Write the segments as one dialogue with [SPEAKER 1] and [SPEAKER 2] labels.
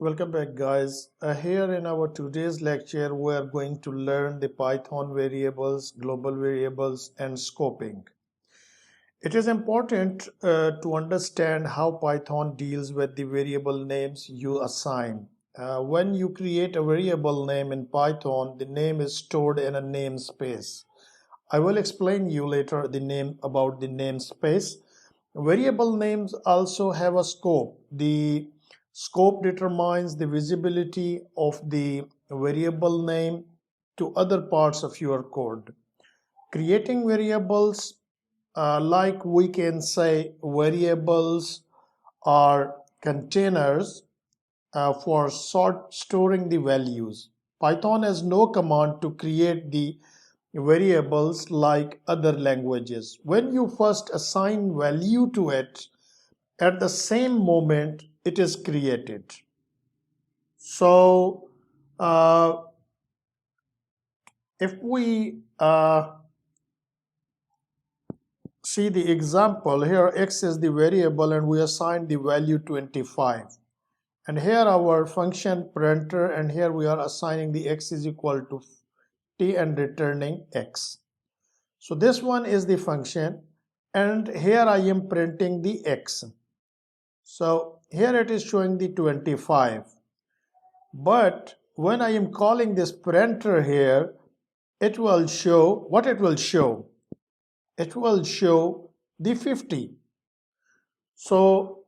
[SPEAKER 1] Welcome back, guys. Here in our today's lecture, we are going to learn the Python variables, global variables, and scoping. It is important to understand how Python deals with the variable names you assign. When you create a variable name in Python, the name is stored in a namespace. I will explain you later about the namespace. Variable names also have a scope. The scope determines the visibility of the variable name to other parts of your code. Creating variables, like we can say variables are containers for storing the values. Python has no command to create the variables like other languages. When you first assign value to it, at the same moment it is created. So if we see the example here, x is the variable and we assign the value 25, and here our function printer, and here we are assigning the x is equal to t and returning x. So this one is the function, and here I am printing the x. So here it is showing the 25, but when I am calling this printer here, it will show what it will show. It will show the 50. So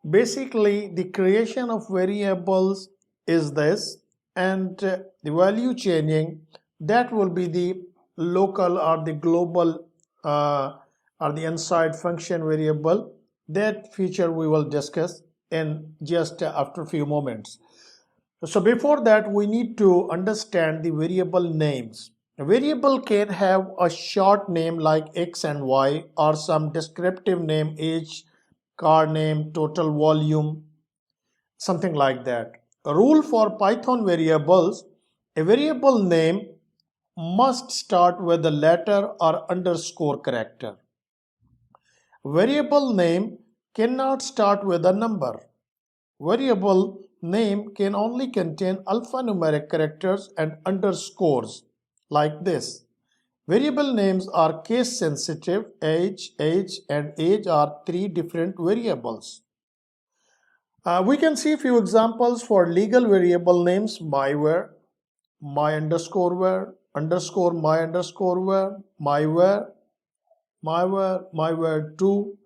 [SPEAKER 1] basically the creation of variables is this, and the value changing, that will be the local or the global or the inside function variable. That feature we will discuss in just after a few moments. So before that, we need to understand the variable names. A variable can have a short name like x and y, or some descriptive name, age, car name, total volume, something like that. A rule for Python variables: a variable name must start with a letter or underscore character. Variable name cannot start with a number. Variable name can only contain alphanumeric characters and underscores like this. Variable names are case sensitive. Age, and age are three different variables. We can see a few examples for legal variable names: myware, my underscore where, underscore my underscore where, myware, myware2.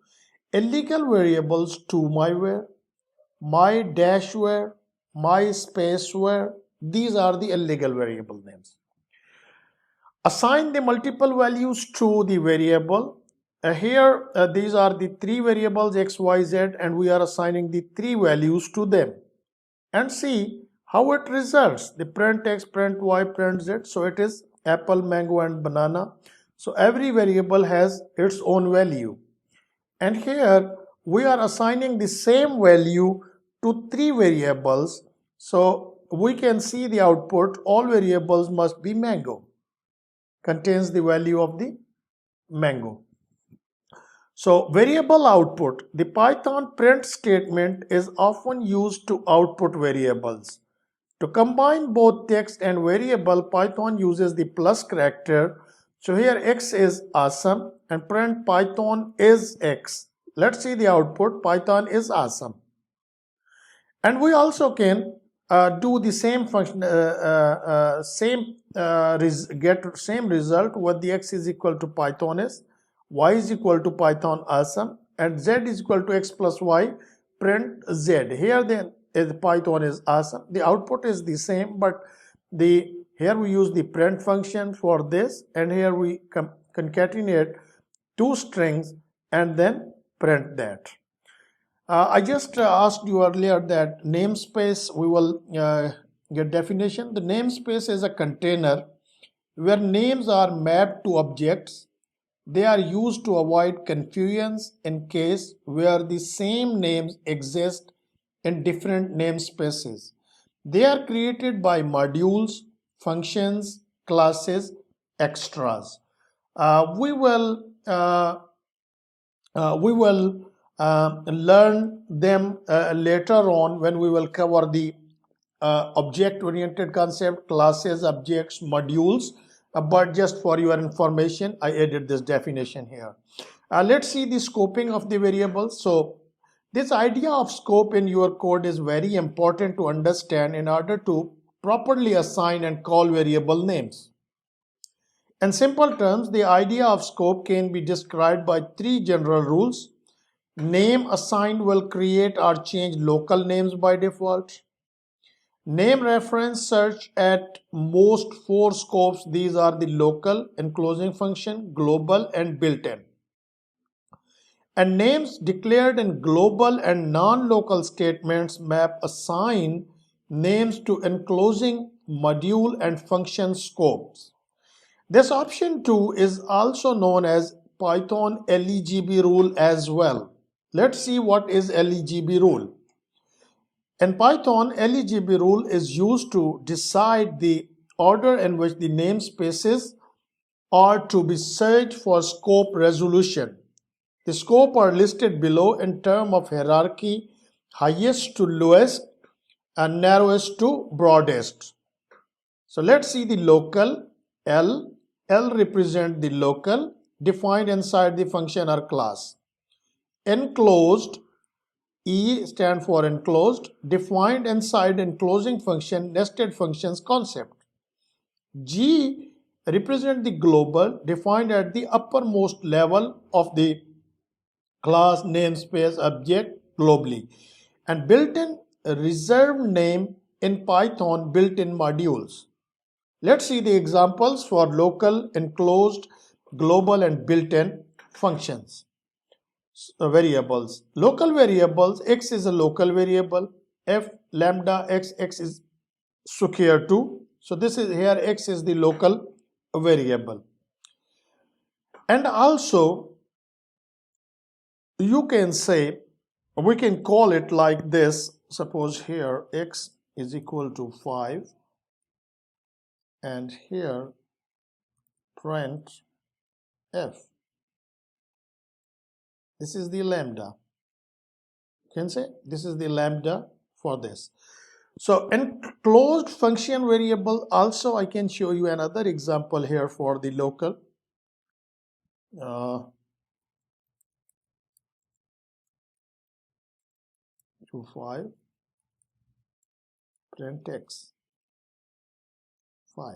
[SPEAKER 1] Illegal variables: to myware, my dashware, my spaceware. These are the illegal variable names. Assign the multiple values to the variable. Here these are the three variables x, y, z, and we are assigning the three values to them. And see how it results. The print x, print y, print z. So it is apple, mango, and banana. So every variable has its own value. And here we are assigning the same value to three variables. So we can see the output. All variables must be mango. Contains the value of the mango. So variable output. The Python print statement is often used to output variables. To combine both text and variable, Python uses the plus character. So here x is awesome, and print Python is x. Let's see the output. Python is awesome. And we also can do the same function, get same result with the x is equal to Python is, y is equal to Python awesome, and z is equal to x plus y, print z. Here then is Python is awesome. The output is the same, but here we use the print function for this, and here we concatenate two strings and then print that. I just asked you earlier that namespace, we will get definition. The namespace is a container where names are mapped to objects. They are used to avoid confusions in case where the same names exist in different namespaces. They are created by modules, functions, classes, extras. We will learn them later on when we will cover the object-oriented concept, classes, objects, modules, but just for your information, I added this definition here. Let's see the scoping of the variables. So this idea of scope in your code is very important to understand in order to properly assign and call variable names. In simple terms, the idea of scope can be described by three general rules. Name assigned will create or change local names by default. Name reference search at most four scopes. These are the local, enclosing function, global, and built-in. And names declared in global and non-local statements map assign names to enclosing, module, and function scopes. This option 2 is also known as Python Legb rule as well. Let's see what is Legb rule. In Python, Legb rule is used to decide the order in which the namespaces are to be searched for scope resolution. The scope are listed below in terms of hierarchy, highest to lowest and narrowest to broadest. So let's see the local L. L represent the local defined inside the function or class. Enclosed, E stand for enclosed, defined inside enclosing function, nested functions concept. G represent the global, defined at the uppermost level of the class, namespace, object globally. And built-in reserved name in Python built-in modules. Let's see the examples for local, enclosed, global, and built-in functions. Variables. Local variables, x is a local variable, f lambda x, x is secure 2. So this is here x is the local variable. And also you can say, we can call it like this. Suppose here x is equal to 5 and here print f. This is the lambda. You can say this is the lambda for this. So enclosed function variable, also I can show you another example here for the local. To 5 print x 5.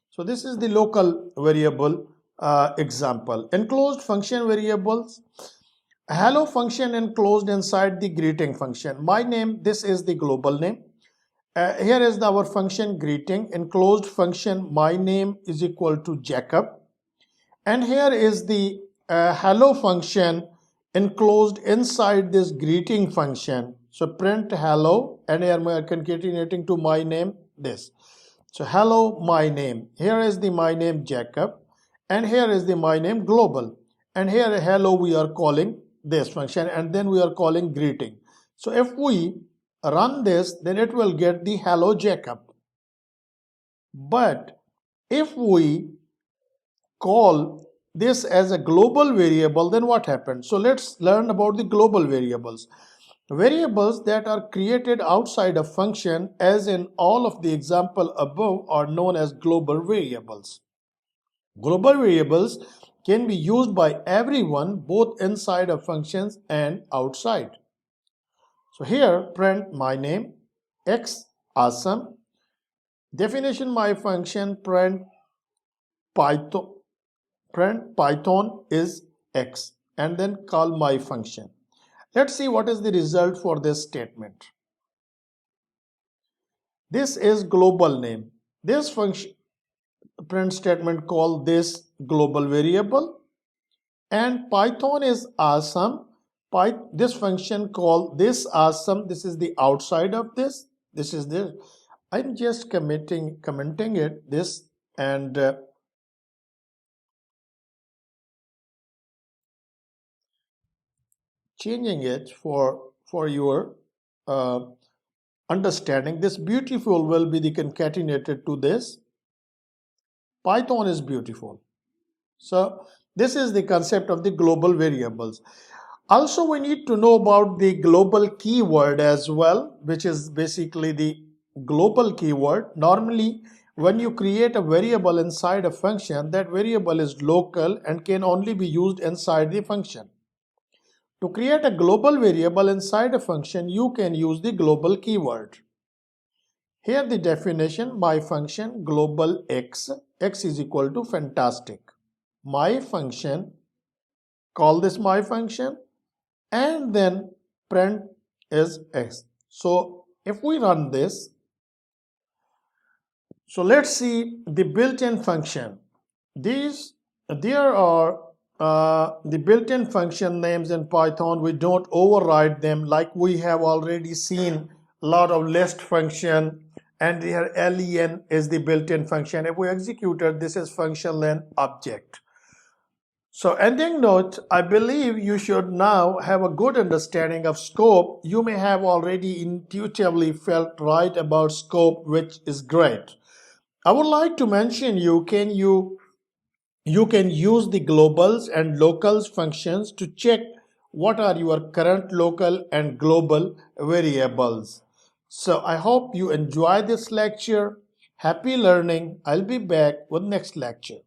[SPEAKER 1] So this is the local variable example. Enclosed function variables. Hello function enclosed inside the greeting function. My name, this is the global name. Here is our function greeting. Enclosed function my name is equal to Jacob. And here is the hello function enclosed inside this greeting function. So print hello, and here we are concatenating to my name this. So hello my name. Here is the my name Jacob, and here is the my name global. And here hello we are calling this function, and then we are calling greeting. So if we run this, then it will get the hello Jacob. But if we call this as a global variable, then what happens? So let's learn about the global variables. Variables that are created outside a function, as in all of the example above, are known as global variables. Global variables can be used by everyone both inside of functions and outside. So here print my name x awesome. Definition my function print Python is x, and then call my function. Let's see what is the result for this statement. This is global name. This function print statement call this global variable, and Python is awesome. This function call this awesome. This is the outside of this. This is this. I'm just commenting it this and changing it for your understanding. This beautiful will be the concatenated to this. Python is beautiful. So this is the concept of the global variables. Also, we need to know about the global keyword as well, which is basically the global keyword. Normally, when you create a variable inside a function, that variable is local and can only be used inside the function. To create a global variable inside a function, you can use the global keyword. Here the definition: my function global x is equal to fantastic. My function, call this my function, and then print is x. So if we run this, so let's see the built-in function. There are the built-in function names in Python. We don't override them like we have already seen a lot of list function, and here len is the built-in function. If we execute it, this is function len object. So ending note, I believe you should now have a good understanding of scope. You may have already intuitively felt right about scope, which is great. I would like to mention you can use the globals and locals functions to check what are your current local and global variables. So I hope you enjoy this lecture. Happy learning. I'll be back with next lecture.